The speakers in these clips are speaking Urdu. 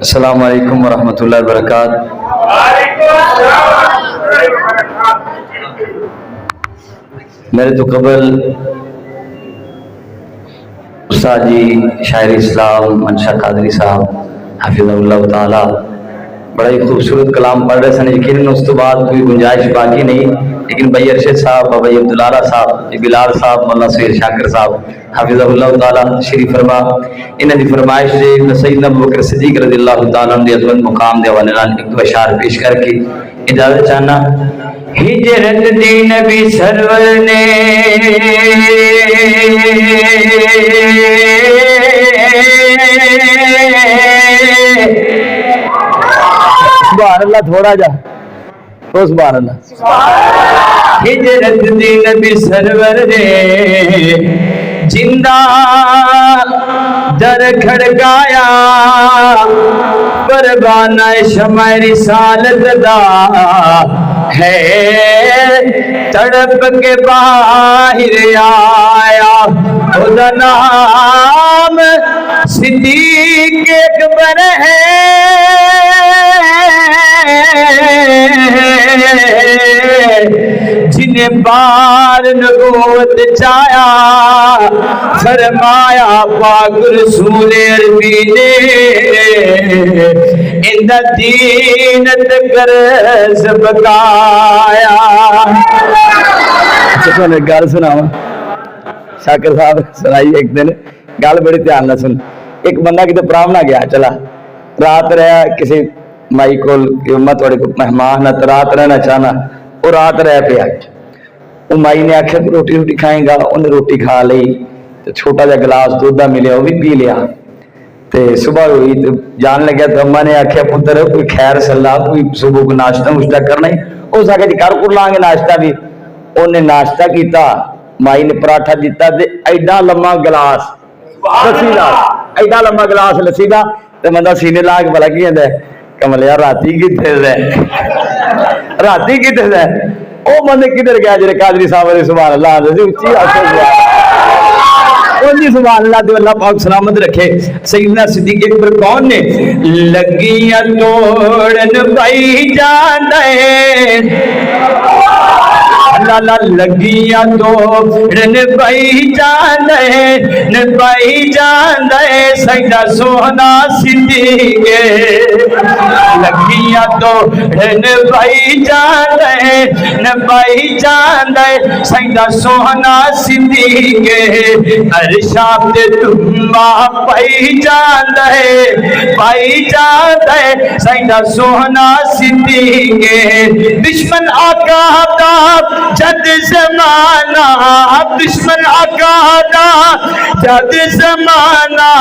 السلام علیکم ورحمۃ اللہ وبرکاتہ۔ میرے تو قبل استاد جی شاعر اسلام منشا قادری صاحب حافظ اللہ تعالی بڑا ہی خوبصورت کلام پڑھ رہے سن، یقیناً اس تو بعد کوئی گنجائش باقی نہیں، لیکن بھائی ارشد صاحب، بابا عبداللہ صاحب، بلال صاحب، مولانا سہیل شاکر صاحب حافظ اللہ تعالی شریف فرما، انہاں دی فرمائش دے سیدنا ابوبکر صدیق رضی اللہ تعالی عنہ دی عظمت مقام دے حوالے نال ایک دو اشعار پیش کر کے اجازت چاہنا۔ ہجرت دی نبی سرور نے سبحان اللہ، تھوڑا جا تو سبحان اللہ۔ ہجرت دی نبی سرور نے زندہ در کھڑکایا، پروانہ شمع رسالت دا ہے تڑپ کے باہر آیا، خدا نام صدیق اکبر ہے، جنہیں بار نبوت چایا، فرمایا پاک رسول عربی نے ان دین تکرز بکایا۔ اچھا میں گل سناواں، شاکر صاحب سنائی ایک دن گل بڑی دھیان نال سن۔ ایک بندہ کتے پراونا گیا، چلا رات رہا کسی مائی کول کہ میں تھوڑے کو مہمان ہے تو رات رہنا چاہنا، وہ رات رہ پیا۔ وہ مائی نے آخیا کہ روٹی روٹی کھائیں گا، انہیں روٹی کھا لی تو چھوٹا جا گلاس دودھ دا ملیا وہ بھی پی لیا۔ تے صبح ہوئی تو جان لگیا تو اما نے آخیا پتر کوئی خیر صلاح کوئی صبح کو ناشتہ مشتہ کرنا ہی، اس آخیا جی کر لیں گے ناشتہ بھی۔ انہیں ناشتہ کیتا، مائی نے پراٹھا دیتا تے ایڈا لمبا گلاس لسی دا، ایڈا لمبا گلاس لسی دا، تے بندہ سینے لا کے بھلا کی کہندا ہے کملیا راتی کتنے ہے، راتی کتنے ہے؟ وہ بندے کدھر گیا جی قادری صاحب نے سبحان اللہ اچھی سبحان اللہ دے اللہ پاک سلامت رکھے۔ سیدنا صدیق اکبر کون نے؟ لگیاں توڑن بھائی جان لالا، لگیاں توڑن بھائی جان بھائی جان سیدہ سونا صدیق، لگیاں توڑن بھائی جان بھائی جان سیدہ سونا صدیق، ارشاد تمہ پائی جان سیدہ سونا صدیق، دشمن آقا دا جد زمانہ، دشمن آقا دا جد زمانہ،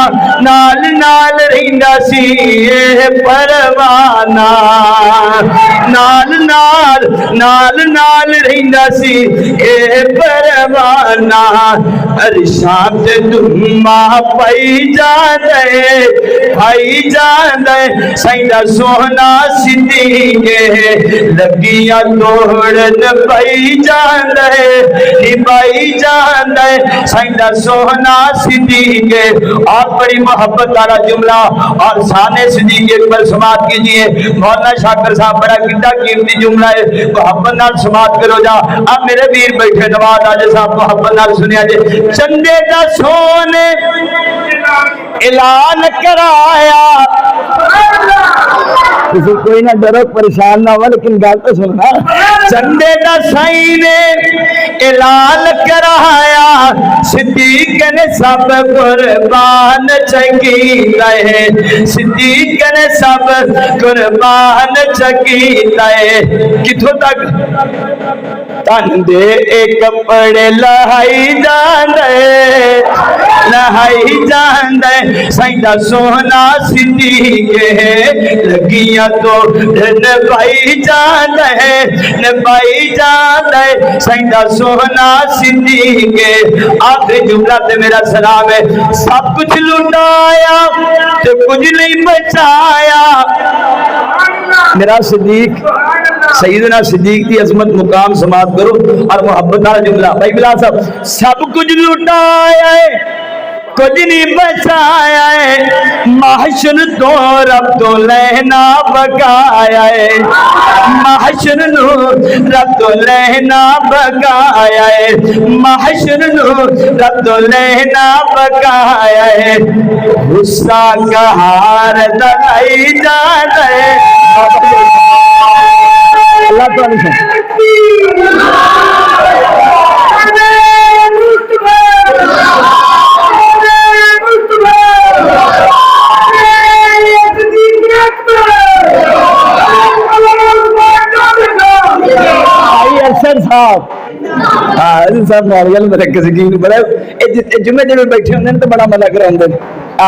نال نال رہندا سی پروانہ، نال نال رہندا سی پروانہ، ارشاد تمہ پائی جان سیدہ سونا صدیق، لگیاں توڑن بھائی جان سیدہ سونا صدیق۔ اور بڑی محبت والا جملہ اور سانے صدیق اکبر سماعت کیجئے، مولانا شاکر صاحب بڑا کتا قیمتی جملہ ہے، محبت نال سماعت کرو جا۔ اب میرے ویر بیٹھے نواز آج صاحب محبت نال سنیا جے، چندے دا سونے اعلان کرایا، کسی کوئی نہ ڈرو پریشان نہ ہو لیکن گل تو سننا، چندے دا سائی نے اعلان کرایا، صدیق نے سب قربان چکیتا ہے، صدیق نے سب قربان چکیتا ہے، کتھوں تک؟ تن دے کپڑے لہائی جاندے سیدہ سونا صدیق، لگیاں تو نبھائی جاندے سیدہ سونا صدیق۔ آخری جملہ تے میرا سلام ہے، سب کچھ لٹایا تو کچھ نہیں بچایا، میرا صدیق سیدنا صدیق کی عظمت مقام سماعت کرو اور محبت والا جملہ بھائی بلال صاحب، سب کچھ لٹایا ہے کچھ نہیں بچایا ہے محشر تو رب تو لہنا بکایا ہے محشر نو رب تو لہنا بکایا ہے محشر نو رب تو لہنا بکایا ہے غصہ کا ہار دلائی جاتا ہے اللہ تعالیٰ صاحب صاحب نارگل میں رکھ کے بڑا جمعے جمعے بیٹھے ہوندے تو بڑا مزہ کراندے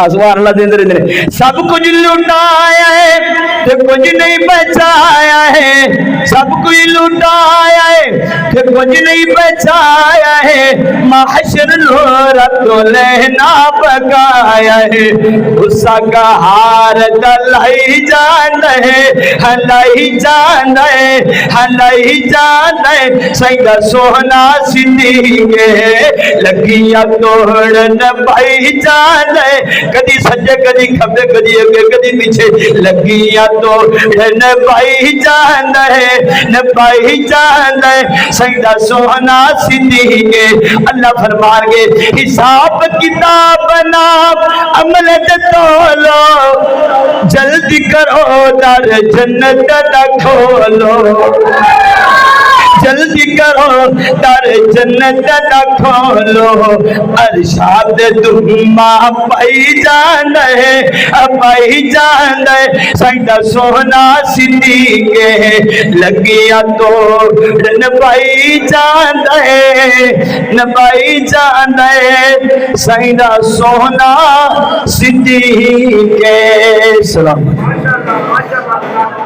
سبحان اللہ دیندے رہندے نے سب کچھ لٹایا ہے تے کچھ نہیں بچایا ہے سب کچھ لٹایا ہے تے کچھ نہیں بچایا ہے محشر نو رب تو لہنا پکایا ہے غصہ کا ہار دلائی جانا ہے ہلائی جانا ہے ہلائی جانا ہے سیدہ سونا صدیقے لگیاں توڑن بھائی جانا ہے کدی سجے کدی کھبے کدی اگے کدی پیچھے لگیاں توڑن بھائی جانا ہے نبھائی جانا ہے سیدہ سونا صدیقے اللہ فرمان گے حساب کتاب بنا عمل تولو جلدی کرو در جنت نہ کھولو جلدی کرو در جنت نہ کھولو ارشاد دھما پائی جان ہے پائی جان ہے سیدہ سونا صدیقے لگیا توڑن پائی جان ہے نبائی جان ہے سیدہ سونا صدیقے سلام